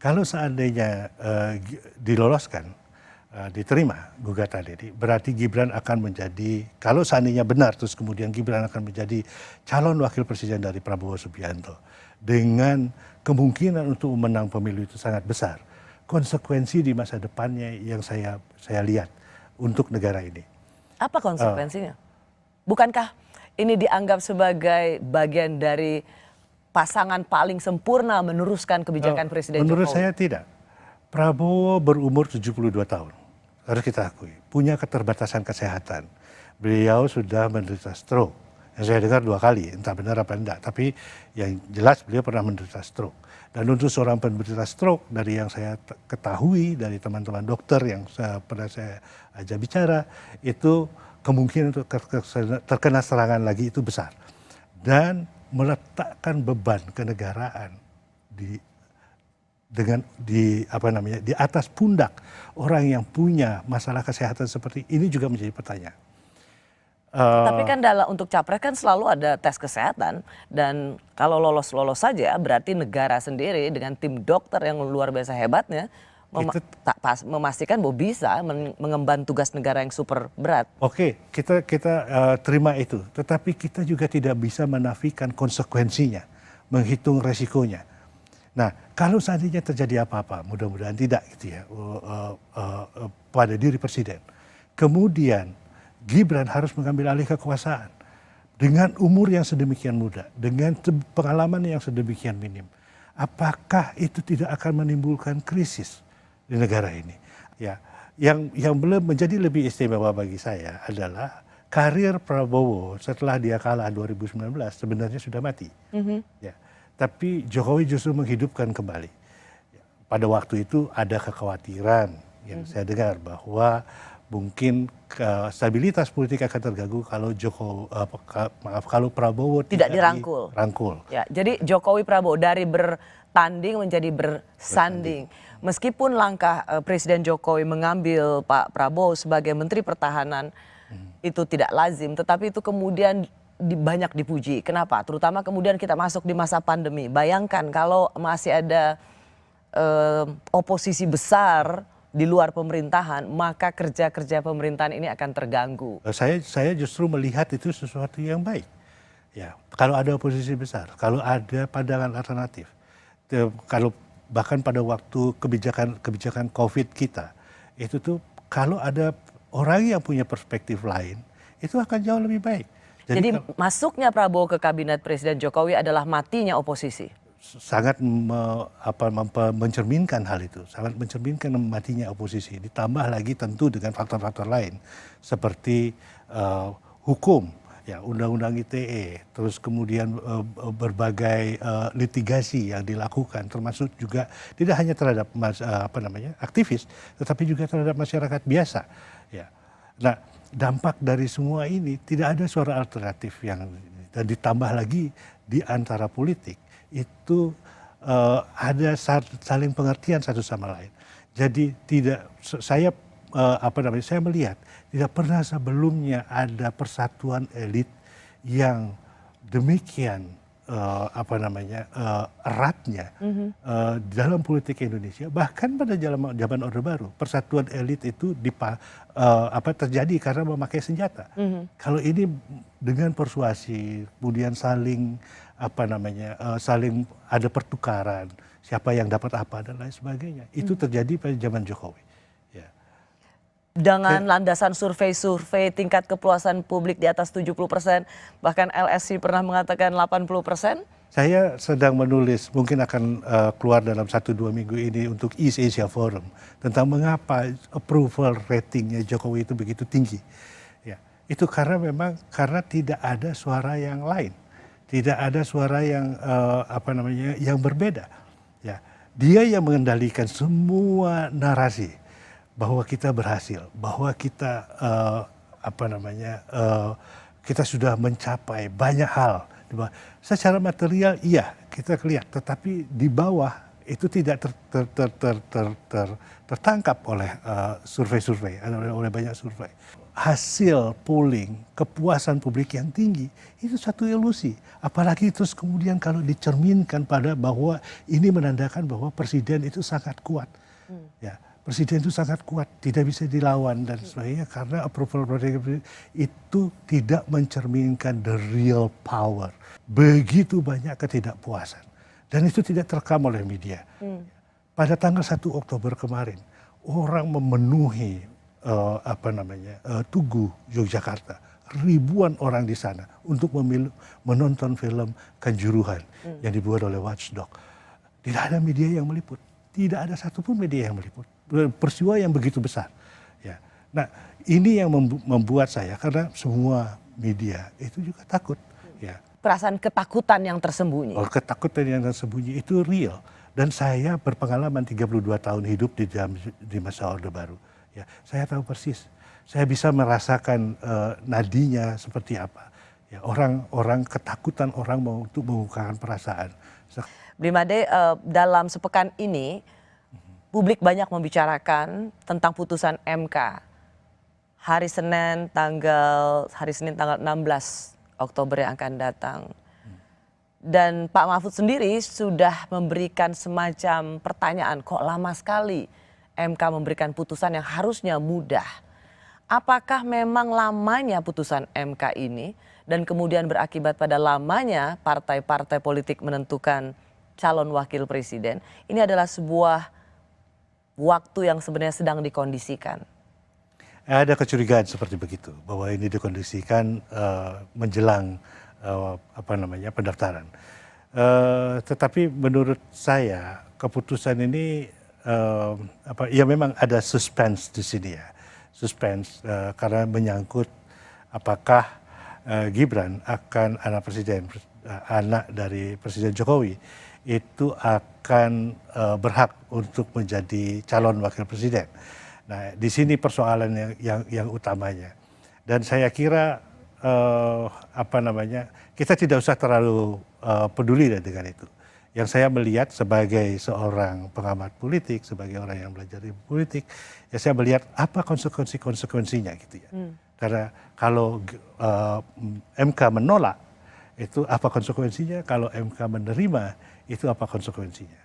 Kalau seandainya diloloskan, diterima gugatan ini, berarti Gibran akan menjadi, kalau seandainya benar, terus kemudian Gibran akan menjadi calon wakil presiden dari Prabowo Subianto. Dengan kemungkinan untuk menang pemilu itu sangat besar. Konsekuensi di masa depannya yang saya lihat untuk negara ini. Apa konsekuensinya? Bukankah ini dianggap sebagai bagian dari pasangan paling sempurna meneruskan kebijakan Presiden Jokowi? Menurut saya tidak. Prabowo berumur 72 tahun, harus kita akui. Punya keterbatasan kesehatan. Beliau sudah menderita stroke. Yang saya dengar 2 kali, entah benar apa enggak. Tapi yang jelas beliau pernah menderita stroke. Dan untuk seorang penderita stroke, dari yang saya ketahui, dari teman-teman dokter yang pernah saya ajak bicara, itu kemungkinan untuk terkena serangan lagi itu besar. Dan meletakkan beban kenegaraan di atas pundak orang yang punya masalah kesehatan seperti ini juga menjadi pertanyaan. Tapi kan untuk capres kan selalu ada tes kesehatan, dan kalau lolos saja berarti negara sendiri dengan tim dokter yang luar biasa hebatnya memastikan bahwa bisa mengemban tugas negara yang super berat. Oke, kita terima itu, tetapi kita juga tidak bisa menafikan konsekuensinya, menghitung resikonya. Nah, kalau seandainya terjadi apa-apa, mudah-mudahan tidak gitu ya, pada diri presiden. Kemudian Gibran harus mengambil alih kekuasaan dengan umur yang sedemikian muda, dengan pengalaman yang sedemikian minim. Apakah itu tidak akan menimbulkan krisis di negara ini? Ya, yang belum menjadi lebih istimewa bagi saya adalah karir Prabowo setelah dia kalah 2019 sebenarnya sudah mati. Ya. Tapi Jokowi justru menghidupkan kembali. Pada waktu itu ada kekhawatiran yang saya dengar bahwa mungkin stabilitas politik akan terganggu kalau kalau Prabowo tidak dirangkul. Ya, jadi Jokowi Prabowo dari bertanding menjadi bersanding. Meskipun langkah Presiden Jokowi mengambil Pak Prabowo sebagai Menteri Pertahanan itu tidak lazim, tetapi itu kemudian banyak dipuji. Kenapa? Terutama kemudian kita masuk di masa pandemi. Bayangkan kalau masih ada oposisi besar di luar pemerintahan, maka kerja-kerja pemerintahan ini akan terganggu. Saya justru melihat itu sesuatu yang baik. Ya, kalau ada oposisi besar, kalau ada pandangan alternatif, kalau bahkan pada waktu kebijakan COVID kita, itu tuh kalau ada orang yang punya perspektif lain, itu akan jauh lebih baik. Jadi masuknya Prabowo ke kabinet Presiden Jokowi adalah matinya oposisi. Sangat mencerminkan hal itu, sangat mencerminkan matinya oposisi. Ditambah lagi tentu dengan faktor-faktor lain seperti hukum, ya undang-undang ITE, terus kemudian berbagai litigasi yang dilakukan, termasuk juga tidak hanya terhadap aktivis, tetapi juga terhadap masyarakat biasa. Ya, nah dampak dari semua ini tidak ada suara alternatif dan ditambah lagi di antara politik. Itu ada saling pengertian satu sama lain. Jadi saya melihat tidak pernah sebelumnya ada persatuan elit yang demikian eratnya dalam politik Indonesia. Bahkan pada zaman Orde Baru, persatuan elit itu terjadi karena memakai senjata. Kalau ini dengan persuasi, kemudian saling ada pertukaran, siapa yang dapat apa dan lain sebagainya. Itu terjadi pada zaman Jokowi. Ya. Dengan landasan survei tingkat kepuasan publik di atas 70%, bahkan LSI pernah mengatakan 80%. Saya sedang menulis, mungkin akan keluar dalam 1-2 minggu ini untuk East Asia Forum, tentang mengapa approval ratingnya Jokowi itu begitu tinggi. Ya, itu karena tidak ada suara yang lain. Tidak ada suara yang yang berbeda. Ya, dia yang mengendalikan semua narasi bahwa kita berhasil, bahwa kita kita sudah mencapai banyak hal. Secara material iya kita lihat, tetapi di bawah itu tidak tertangkap oleh survei-survei, oleh banyak survei. hasil polling, kepuasan publik yang tinggi, itu satu ilusi. Apalagi terus kemudian kalau dicerminkan pada bahwa ini menandakan bahwa presiden itu sangat kuat. Ya, presiden itu sangat kuat, tidak bisa dilawan dan sebagainya karena approval rating itu tidak mencerminkan the real power. Begitu banyak ketidakpuasan dan itu tidak terekam oleh media. Pada tanggal 1 Oktober kemarin, orang memenuhi Tugu Yogyakarta, ribuan orang di sana untuk menonton film Kanjuruhan yang dibuat oleh Watchdog. Tidak ada media yang meliput, tidak ada satupun media yang meliput peristiwa yang begitu besar. Ya, nah ini yang membuat saya, karena semua media itu juga takut. Ya, perasaan ketakutan yang tersembunyi. oh, ketakutan yang tersembunyi itu real. Dan saya berpengalaman 32 tahun hidup di masa Orde Baru. Ya, saya tahu persis. Saya bisa merasakan nadinya seperti apa. Ya, orang ketakutan orang untuk mengungkapkan perasaan. Blimade, dalam sepekan ini publik banyak membicarakan tentang putusan MK. Hari Senin tanggal 16 Oktober yang akan datang. Dan Pak Mahfud sendiri sudah memberikan semacam pertanyaan, kok lama sekali MK memberikan putusan yang harusnya mudah. Apakah memang lamanya putusan MK ini dan kemudian berakibat pada lamanya partai-partai politik menentukan calon wakil presiden, ini adalah sebuah waktu yang sebenarnya sedang dikondisikan? Ada kecurigaan seperti begitu, bahwa ini dikondisikan menjelang pendaftaran. Tetapi menurut saya keputusan ini ya memang ada suspense di sini ya, suspense karena menyangkut apakah Gibran akan anak dari Presiden Jokowi itu akan berhak untuk menjadi calon wakil presiden. Nah, di sini persoalan yang utamanya. Dan saya kira kita tidak usah terlalu peduli dengan itu. Yang saya melihat sebagai seorang pengamat politik, sebagai orang yang belajar di politik, ya saya melihat apa konsekuensinya gitu ya. Karena kalau MK menolak, itu apa konsekuensinya? Kalau MK menerima, itu apa konsekuensinya?